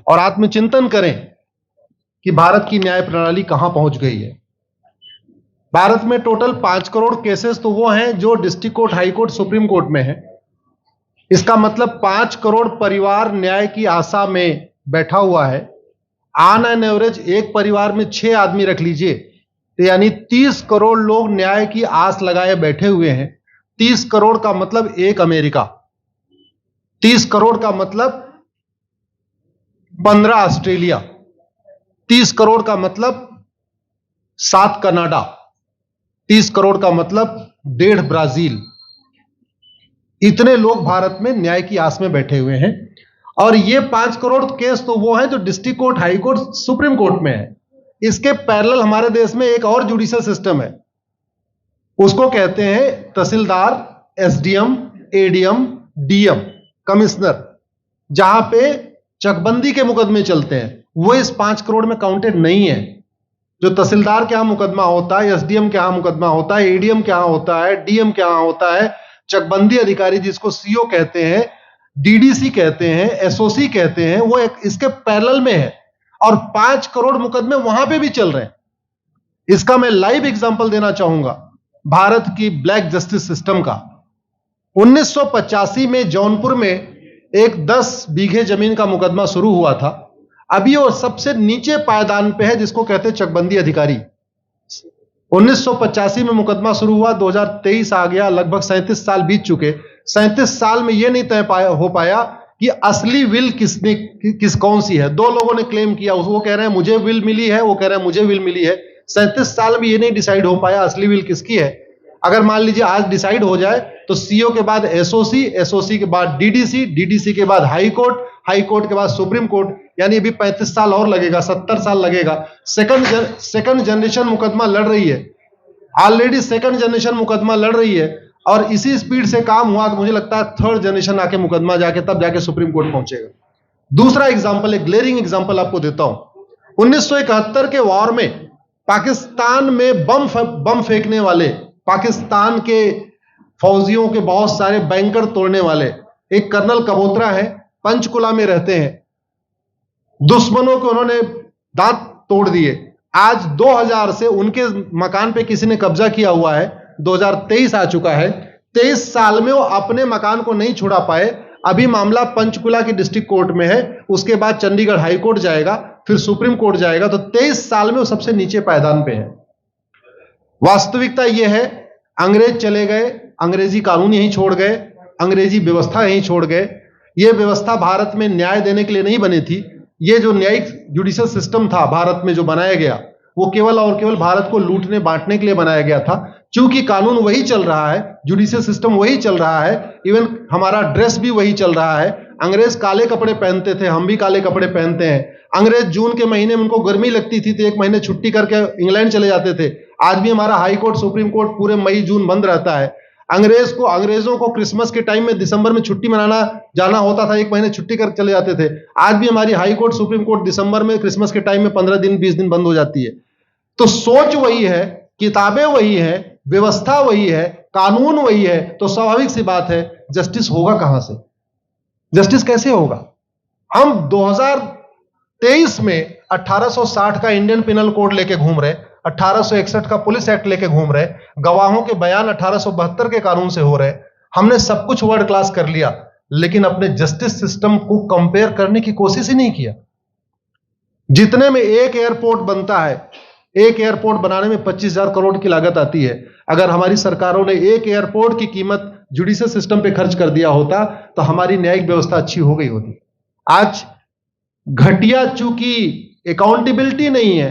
और आत्मचिंतन करें कि भारत की न्याय प्रणाली कहां पहुंच गई है। भारत में टोटल 5 करोड़ केसेस तो वो हैं जो district court, high court, supreme court में है। इसका मतलब 5 करोड़ परिवार न्याय की आशा में बैठा हुआ है। ऑन एन एवरेज एक परिवार में 6 आदमी रख लीजिए, तो यानी 30 करोड़ लोग न्याय की आस लगाए बैठे हुए हैं। 30 करोड़ का मतलब एक अमेरिका, 30 करोड़ का मतलब 15 ऑस्ट्रेलिया, 30 करोड़ का मतलब 7 कनाडा, 30 करोड़ का मतलब 1.5 ब्राजील। इतने लोग भारत में न्याय की आस में बैठे हुए हैं। और ये 5 करोड़ केस तो वो हैं जो district court, high court, supreme court में है। इसके पैरेलल हमारे देश में एक और जुडिशियल सिस्टम है, उसको कहते हैं तहसीलदार, एसडीएम, एडीएम, डीएम, कमिश्नर, जहां पे चकबंदी के मुकदमे चलते हैं। वो इस 5 करोड़ में काउंटेड नहीं है। जो तहसीलदार के यहां मुकदमा होता है, एसडीएम के यहां मुकदमा होता है, एडीएम के यहां होता है, डीएम के यहां होता है, चकबंदी अधिकारी जिसको सीओ कहते हैं, डीडीसी कहते हैं, एसओसी कहते हैं, वो एक इसके पैरेलल में है। और 5 करोड़ मुकदमे वहां पे भी चल रहे हैं। इसका मैं लाइव एग्जांपल देना चाहूंगा भारत की ब्लैक जस्टिस सिस्टम का। 1985 में जौनपुर में एक 10 बीघे जमीन का मुकदमा शुरू हुआ था। अभी वो सबसे नीचे पायदान पे है, जिसको कहते हैं चकबंदी अधिकारी। 1985 में मुकदमा शुरू हुआ, 2023 आ गया, लगभग 37 साल बीत चुके। 37 साल में यह नहीं तय हो पाया कि असली विल कौन सी है। 2 लोगों ने क्लेम किया, वो कह रहे हैं मुझे विल मिली है, वो कह रहे हैं मुझे विल मिली है। 37 साल में यह नहीं डिसाइड हो पाया असली विल किसकी है। अगर मान लीजिए आज डिसाइड हो जाए तो सीओ के बाद एसओसी, एसओसी के बाद डीडीसी, डीडीसी के बाद हाई कोर्ट, हाई कोर्ट के बाद सुप्रीम कोर्ट, यानी अभी 35 साल और लगेगा, 70 साल लगेगा। सेकंड जनरेशन मुकदमा लड़ रही है, ऑलरेडी सेकंड जनरेशन मुकदमा लड़ रही है। और इसी स्पीड से काम हुआ तो मुझे लगता है थर्ड जनरेशन आके मुकदमा जाके तब जाके सुप्रीम कोर्ट पहुंचेगा। दूसरा एग्जांपल, एक ग्लेरिंग एग्जांपल आपको देता हूं। 1971 के वॉर में पाकिस्तान में बम फेंकने वाले, पाकिस्तान के फौजियों के बहुत सारे बैंकर तोड़ने वाले एक कर्नल कबोत्रा है, पंचकुला में रहते हैं। दुश्मनों को उन्होंने दांत तोड़ दिए। आज 2000 से उनके मकान पे किसी ने कब्जा किया हुआ है। 2023 आ चुका है, 23 साल में वो अपने मकान को नहीं छुड़ा पाए। अभी मामला पंचकुला की डिस्ट्रिक्ट कोर्ट में है, उसके बाद चंडीगढ़ हाई कोर्ट जाएगा, फिर सुप्रीम कोर्ट जाएगा। तो 23 साल में वो सबसे नीचे पायदान पे है। वास्तविकता यह है, अंग्रेज चले गए, अंग्रेजी कानून यहीं छोड़ गए, अंग्रेजी व्यवस्था यहीं छोड़ गए। यह व्यवस्था भारत में न्याय देने के लिए नहीं बनी थी। ये जो न्यायिक जुडिशियल सिस्टम था भारत में जो बनाया गया, वो केवल और केवल भारत को लूटने बांटने के लिए बनाया गया था। क्योंकि कानून वही चल रहा है, जुडिशियल सिस्टम वही चल रहा है, इवन हमारा ड्रेस भी वही चल रहा है। अंग्रेज काले कपड़े पहनते थे, हम भी काले कपड़े पहनते हैं। अंग्रेज जून के महीने में उनको गर्मी लगती थी तो 1 महीने छुट्टी करके इंग्लैंड चले जाते थे। आज भी हमारा हाई कोर्ट, सुप्रीम कोर्ट पूरे मई जून बंद रहता है। अंग्रेजों को क्रिसमस के टाइम में दिसंबर में छुट्टी मनाना जाना होता था, 1 महीने छुट्टी कर चले जाते थे। आज भी हमारी हाई कोर्ट, सुप्रीम कोर्ट दिसंबर में, क्रिसमस के टाइम में 15 दिन 20 दिन बंद हो जाती है। तो सोच वही है, किताबें वही है, व्यवस्था वही है, कानून वही है। तो स्वाभाविक सी बात है, जस्टिस होगा कहां से? जस्टिस कैसे होगा? हम 2023 में 1860 का इंडियन पिनल कोड लेके घूम रहे, 1861 का पुलिस एक्ट लेके घूम रहे, गवाहों के बयान 1872 के कानून से हो रहे। हमने सब कुछ वर्ल्ड क्लास कर लिया, लेकिन अपने जस्टिस सिस्टम को कंपेयर करने की कोशिश ही नहीं किया। जितने में एक एयरपोर्ट बनता है, एक एयरपोर्ट बनाने में 25,000 करोड़ की लागत आती है। अगर हमारी सरकारों ने एक एयरपोर्ट की कीमत जुडिशियल सिस्टम पे खर्च कर दिया होता तो हमारी न्यायिक व्यवस्था अच्छी हो गई होती। आज घटिया, चूंकि अकाउंटेबिलिटी नहीं है,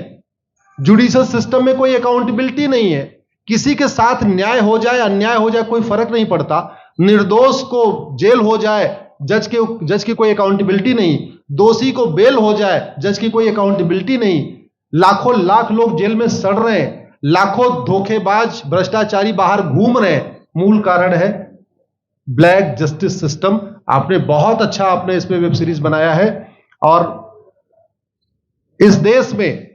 जुडिशियल सिस्टम में कोई अकाउंटेबिलिटी नहीं है। किसी के साथ न्याय हो जाए, अन्याय हो जाए, कोई फर्क नहीं पड़ता। निर्दोष को जेल हो जाए, जज की कोई अकाउंटेबिलिटी नहीं। दोषी को बेल हो जाए, जज की कोई अकाउंटेबिलिटी नहीं। लाखों लाख लोग जेल में सड़ रहे हैं, लाखों धोखेबाज भ्रष्टाचारी बाहर घूम रहे हैं। मूल कारण है ब्लैक जस्टिस सिस्टम। आपने बहुत अच्छा, आपने इसमें वेब सीरीज बनाया है और इस देश में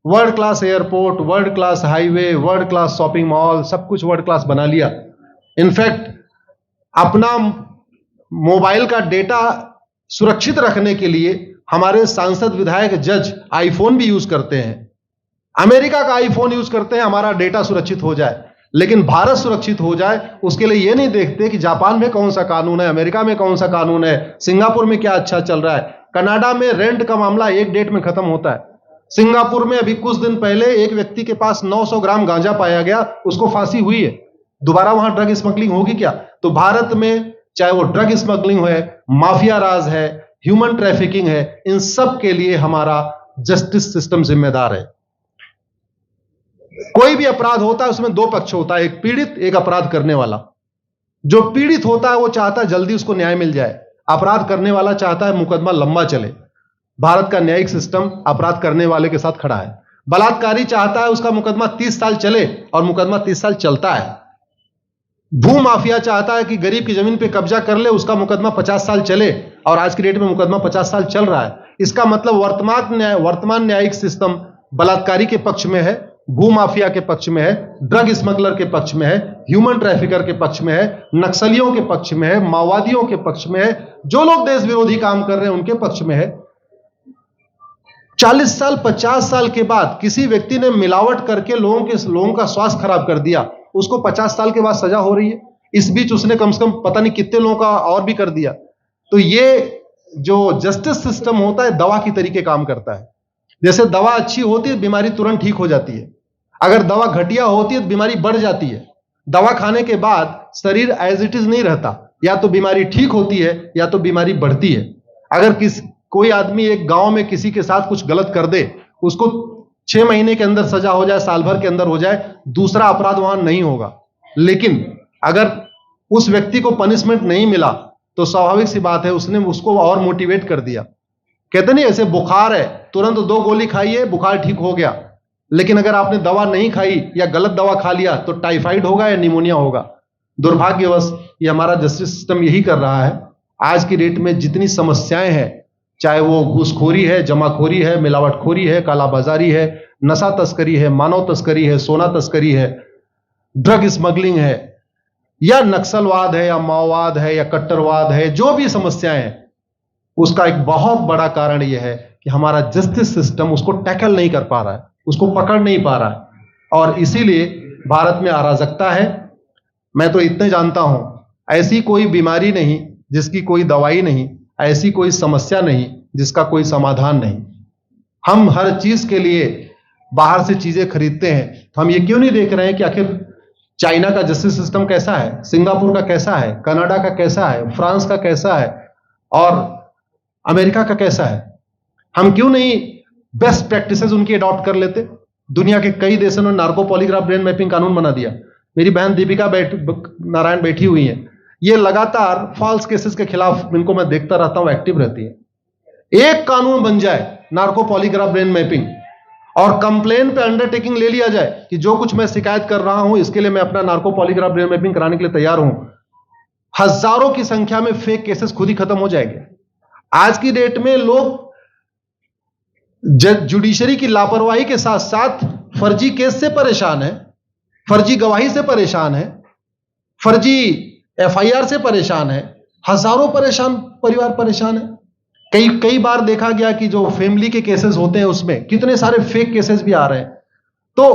world class airport, world class highway, world class shopping mall, सब कुछ वर्ल्ड क्लास बना लिया। इनफैक्ट अपना मोबाइल का डेटा सुरक्षित रखने के लिए हमारे सांसद, विधायक, जज आईफोन भी यूज करते हैं। अमेरिका का आईफोन यूज करते हैं हमारा डेटा सुरक्षित हो जाए, लेकिन भारत सुरक्षित हो जाए उसके लिए यह नहीं देखते कि जापान में कौन सा कानून है, अमेरिका में कौन सा कानून है, सिंगापुर में क्या अच्छा चल रहा है। कनाडा में रेंट का मामला एक डेट में खत्म होता है। सिंगापुर में अभी कुछ दिन पहले एक व्यक्ति के पास 900 ग्राम गांजा पाया गया, उसको फांसी हुई है। दोबारा वहां ड्रग स्मगलिंग होगी क्या? तो भारत में चाहे वो ड्रग स्मगलिंग है, माफिया राज है, ह्यूमन ट्रैफिकिंग है, इन सब के लिए हमारा जस्टिस सिस्टम जिम्मेदार है। कोई भी अपराध होता है उसमें दो पक्ष होता है, एक पीड़ित, एक अपराध करने वाला। जो पीड़ित होता है वो चाहता है जल्दी उसको न्याय मिल जाए, अपराध करने वाला चाहता है मुकदमा लंबा चले। भारत का न्यायिक सिस्टम अपराध करने वाले के साथ खड़ा है। बलात्कारी चाहता है उसका मुकदमा 30 साल चले और मुकदमा 30 साल चलता है। भू माफिया चाहता है कि गरीब की जमीन पे कब्जा कर ले, उसका मुकदमा 50 साल चले और आज की डेट में मुकदमा 50 साल चल रहा है। इसका मतलब वर्तमान न्यायिक सिस्टम बलात्कारी के पक्ष में है, भू माफिया के पक्ष में है, ड्रग स्मगलर के पक्ष में है, ह्यूमन ट्रैफिकर के पक्ष में है, नक्सलियों के पक्ष में है, माओवादियों के पक्ष में है, जो लोग देश विरोधी काम कर रहे हैं उनके पक्ष में है। 40 साल 50 साल के बाद किसी व्यक्ति ने मिलावट करके लोगों का स्वास्थ्य खराब कर दिया, उसको 50 साल के बाद सजा हो रही है। इस बीच उसने कम से कम पता नहीं कितने लोगों का और भी कर दिया। तो ये जो जस्टिस सिस्टम होता है दवा की तरीके काम करता है। जैसे दवा अच्छी होती है बीमारी तुरंत ठीक हो जाती है, अगर दवा घटिया होती है तो बीमारी बढ़ जाती है। दवा खाने के बाद शरीर एज इट इज नहीं रहता, या तो बीमारी ठीक होती है या तो बीमारी बढ़ती है। अगर कोई आदमी एक गांव में किसी के साथ कुछ गलत कर दे, उसको 6 महीने के अंदर सजा हो जाए, साल भर के अंदर हो जाए, दूसरा अपराध वहां नहीं होगा। लेकिन अगर उस व्यक्ति को पनिशमेंट नहीं मिला तो स्वाभाविक सी बात है उसने उसको और मोटिवेट कर दिया। कहते नहीं ऐसे बुखार है, तुरंत 2 गोली खाइए बुखार ठीक हो गया, लेकिन अगर आपने दवा नहीं खाई या गलत दवा खा लिया तो टाइफाइड होगा या निमोनिया होगा। दुर्भाग्यवश ये हमारा जस्टिस सिस्टम यही कर रहा है। आज की डेट में जितनी समस्याएं हैं, चाहे वो घूसखोरी है, जमाखोरी है, मिलावटखोरी है, कालाबाजारी है, नशा तस्करी है, मानव तस्करी है, सोना तस्करी है, ड्रग स्मगलिंग है, या नक्सलवाद है, या माओवाद है, या कट्टरवाद है, जो भी समस्याएं हैं, उसका एक बहुत बड़ा कारण यह है कि हमारा जस्टिस सिस्टम उसको टैकल नहीं कर पा रहा है, उसको पकड़ नहीं पा रहा है, और इसीलिए भारत में अराजकता है। मैं तो इतने जानता हूं, ऐसी कोई बीमारी नहीं जिसकी कोई दवाई नहीं, ऐसी कोई समस्या नहीं जिसका कोई समाधान नहीं। हम हर चीज के लिए बाहर से चीजें खरीदते हैं, तो हम ये क्यों नहीं देख रहे हैं कि आखिर चाइना का जस्टिस सिस्टम कैसा है, सिंगापुर का कैसा है, कनाडा का कैसा है, फ्रांस का कैसा है और अमेरिका का कैसा है। हम क्यों नहीं बेस्ट प्रैक्टिसेस उनकी अडॉप्ट कर लेते। दुनिया के कई देशों ने नार्को पॉलीग्राफ ब्रेन मैपिंग कानून बना दिया। मेरी बहन दीपिका नारायण बैठी हुई है, ये लगातार फॉल्स केसेस के खिलाफ, इनको मैं देखता रहता हूं, एक्टिव रहती है। एक कानून बन जाए नार्को पॉलीग्राफ ब्रेन मैपिंग और कंप्लेन पे अंडरटेकिंग ले लिया जाए कि जो कुछ मैं शिकायत कर रहा हूं इसके लिए मैं अपना नार्को पॉलीग्राफ ब्रेन मैपिंग कराने के लिए तैयार हूं, हजारों की संख्या में फेक केसेस खुद ही खत्म हो जाएंगे। आज की डेट में लोग जुडिशरी की लापरवाही के साथ साथ फर्जी केस से परेशान है, फर्जी गवाही से परेशान है, फर्जी एफआईआर से परेशान है, हजारों परिवार परेशान है। कई बार देखा गया कि जो फैमिली के केसेस होते हैं उसमें कितने सारे फेक केसेस भी आ रहे हैं। तो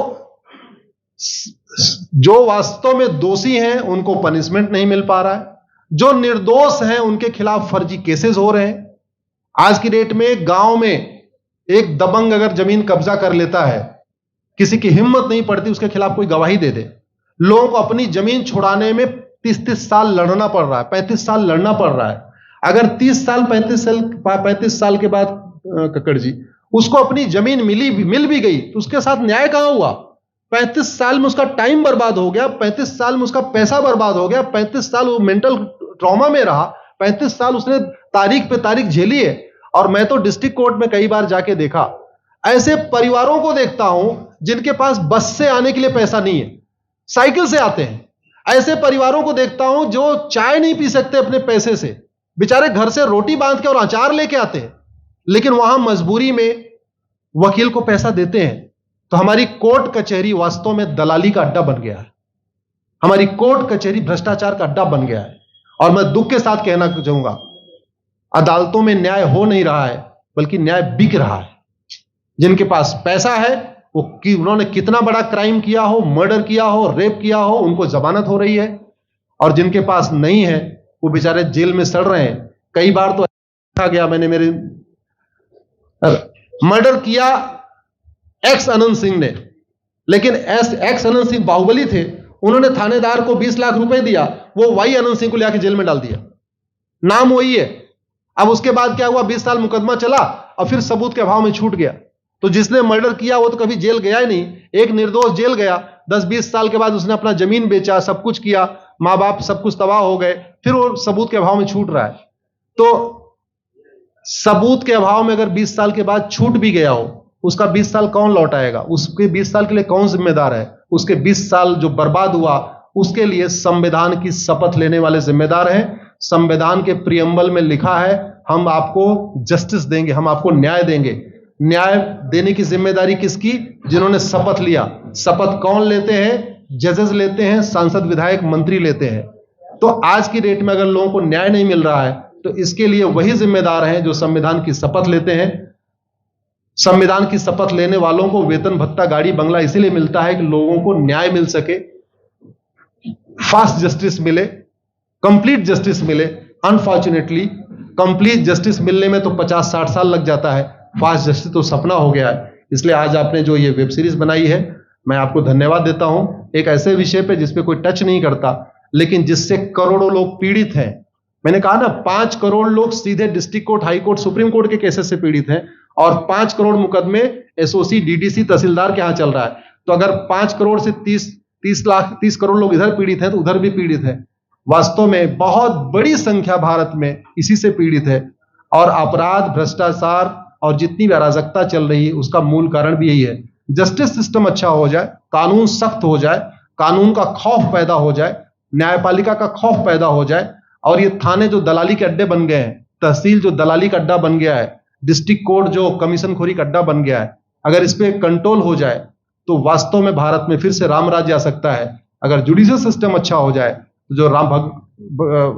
जो वास्तव में दोषी हैं उनको पनिशमेंट नहीं मिल पा रहा है, जो निर्दोष हैं उनके खिलाफ फर्जी केसेस हो रहे हैं। आज की डेट में गांव में एक दबंग अगर जमीन कब्जा कर लेता है, किसी की हिम्मत नहीं पड़ती उसके खिलाफ कोई गवाही दे दे। लोगों को अपनी जमीन छुड़ाने में 30-30 साल लड़ना पड़ रहा है, 35 साल लड़ना पड़ रहा है। अगर 30 साल 35 साल के बाद कक्कड़ जी उसको अपनी जमीन मिल भी गई तो उसके साथ न्याय कहां हुआ? 35 साल में उसका टाइम बर्बाद हो गया, 35 साल में उसका पैसा बर्बाद हो गया, 35 साल वो मेंटल ट्रॉमा में रहा, 35 साल उसने तारीख पे तारीख झेली है। और मैं तो डिस्ट्रिक्ट कोर्ट में कई बार जाके देखा, ऐसे परिवारों को देखता हूं जिनके पास बस से आने के लिए पैसा नहीं है, साइकिल से आते हैं। ऐसे परिवारों को देखता हूं जो चाय नहीं पी सकते अपने पैसे से, बेचारे घर से रोटी बांध के और अचार लेके आते हैं, लेकिन वहां मजबूरी में वकील को पैसा देते हैं। तो हमारी कोर्ट कचहरी वास्तव में दलाली का अड्डा बन गया है, हमारी कोर्ट कचहरी भ्रष्टाचार का अड्डा बन गया है। और मैं दुख के साथ कहना चाहूंगा, अदालतों में न्याय हो नहीं रहा है, बल्कि न्याय बिक रहा है। जिनके पास पैसा है वो कि उन्होंने कितना बड़ा क्राइम किया हो, मर्डर किया हो, रेप किया हो, उनको जमानत हो रही है, और जिनके पास नहीं है वो बेचारे जेल में सड़ रहे हैं। कई बार तो देखा गया, मैंने मेरे मर्डर किया एक्स अनंत सिंह ने, लेकिन एक्स अनंत सिंह बाहुबली थे, उन्होंने थानेदार को 20 लाख रुपए दिया, वो वाई अनंत सिंह को लेकर जेल में डाल दिया, नाम वही है। अब उसके बाद क्या हुआ, 20 साल मुकदमा चला और फिर सबूत के अभाव में छूट गया। तो जिसने मर्डर किया वो तो कभी जेल गया ही नहीं, एक निर्दोष जेल गया, 10-20 साल के बाद उसने अपना जमीन बेचा, सब कुछ किया, मां बाप सब कुछ तबाह हो गए, फिर वो सबूत के अभाव में छूट रहा है। तो सबूत के अभाव में अगर 20 साल के बाद छूट भी गया हो, उसका 20 साल कौन लौटाएगा? उसके 20 साल के लिए कौन जिम्मेदार है? उसके 20 साल जो बर्बाद हुआ उसके लिए संविधान की शपथ लेने वाले जिम्मेदार हैं। संविधान के प्रियम्बल में लिखा है, हम आपको जस्टिस देंगे, हम आपको न्याय देंगे। न्याय देने की जिम्मेदारी किसकी? जिन्होंने शपथ लिया। शपथ कौन लेते हैं? जजेस लेते हैं, सांसद, विधायक, मंत्री लेते हैं। तो आज की डेट में अगर लोगों को न्याय नहीं मिल रहा है तो इसके लिए वही जिम्मेदार हैं जो संविधान की शपथ लेते हैं। संविधान की शपथ लेने वालों को वेतन, भत्ता, गाड़ी, बंगला इसीलिए मिलता है कि लोगों को न्याय मिल सके, फास्ट जस्टिस मिले, कंप्लीट जस्टिस मिले। अनफॉर्चुनेटली कंप्लीट जस्टिस मिलने में तो 50-60 साल लग जाता है, फास्ट जस्टिस तो सपना हो गया है। इसलिए आज आपने जो ये वेब सीरीज बनाई है, मैं आपको धन्यवाद देता हूं। एक ऐसे विषय पे जिस पे कोई टच नहीं करता, लेकिन जिससे करोड़ों लोग पीड़ित हैं। मैंने कहा ना, 5 करोड़ लोग सीधे district court, high court, supreme court के केसेस से पीड़ित हैं, और 5 करोड़ मुकदमे एसओसी, डीडीसी, तहसीलदार के यहां चल रहा है। तो अगर 5 करोड़ से 30 करोड़ लोग इधर पीड़ित हैं तो उधर भी पीड़ित है। वास्तव में बहुत बड़ी संख्या भारत में इसी से पीड़ित है, और अपराध, भ्रष्टाचार और जितनी भी अराजकता चल रही है उसका मूल कारण भी यही है। जस्टिस सिस्टम अच्छा हो जाए, कानून सख्त हो जाए, कानून का खौफ पैदा हो जाए, न्यायपालिका का खौफ पैदा हो जाए, और ये थाने जो दलाली के अड्डे बन गए हैं, तहसील जो दलाली का अड्डा बन गया है, डिस्ट्रिक्ट कोर्ट जो कमीशन खोरी का अड्डा बन गया है, अगर इस पे कंट्रोल हो जाए तो वास्तव में भारत में फिर से राम राज्य आ सकता है। अगर जुडिशियल सिस्टम अच्छा हो जाए तो जो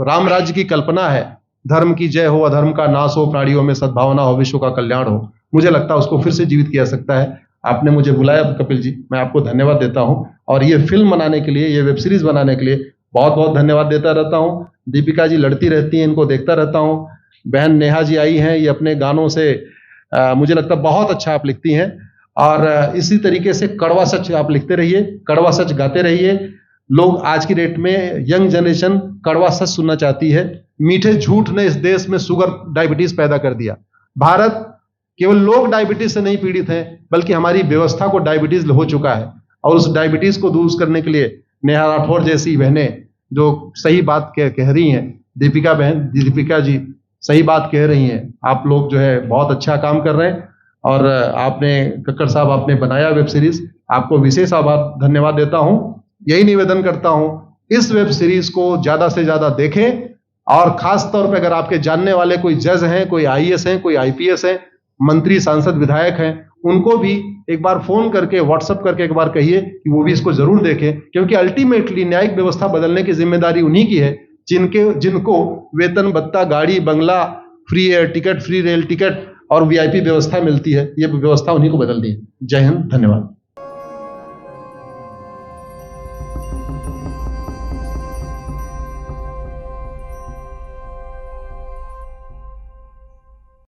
राम राज्य की कल्पना है, धर्म की जय हो, अधर्म का नाश हो, प्राणियों में सद्भावना हो, विश्व का कल्याण हो, मुझे लगता है उसको फिर से जीवित किया जा सकता है। आपने मुझे बुलाया कपिल जी, मैं आपको धन्यवाद देता हूं, और ये फिल्म बनाने के लिए, ये वेब सीरीज बनाने के लिए बहुत बहुत धन्यवाद देता रहता हूं। दीपिका जी लड़ती रहती हैं, इनको देखता रहता हूं। बहन नेहा जी आई हैं, ये अपने गानों से मुझे लगता है बहुत अच्छा आप लिखती हैं, और इसी तरीके से कड़वा सच आप लिखते रहिए, कड़वा सच गाते रहिए। लोग आज की डेट में, यंग जनरेशन कड़वा सच सुनना चाहती है। मीठे झूठ ने इस देश में शुगर, डायबिटीज पैदा कर दिया। भारत केवल लोग डायबिटीज से नहीं पीड़ित हैं, बल्कि हमारी व्यवस्था को डायबिटीज हो चुका है, और उस डायबिटीज को दूर करने के लिए नेहा राठौर जैसी बहनें जो सही बात कह रही हैं, दीपिका जी सही बात कह रही हैं, आप लोग जो है बहुत अच्छा काम कर रहे हैं। और आपने, कक्कड़ साहब, आपने बनाया वेब सीरीज, आपको विशेष आभार, धन्यवाद देता हूं। यही निवेदन करता हूं, इस वेब सीरीज को ज्यादा से ज्यादा देखें, और खास तौर पे अगर आपके जानने वाले कोई जज हैं, कोई आईएएस हैं, कोई आईपीएस हैं, मंत्री, सांसद, विधायक हैं, उनको भी एक बार फोन करके, व्हाट्सएप करके एक बार कहिए कि वो भी इसको जरूर देखें, क्योंकि अल्टीमेटली न्यायिक व्यवस्था बदलने की जिम्मेदारी उन्हीं की है जिनको वेतन, भत्ता, गाड़ी, बंगला, free air ticket, free rail ticket और वीआईपी व्यवस्था मिलती है। ये व्यवस्था उन्हीं को बदलनी है। जय हिंद, धन्यवाद।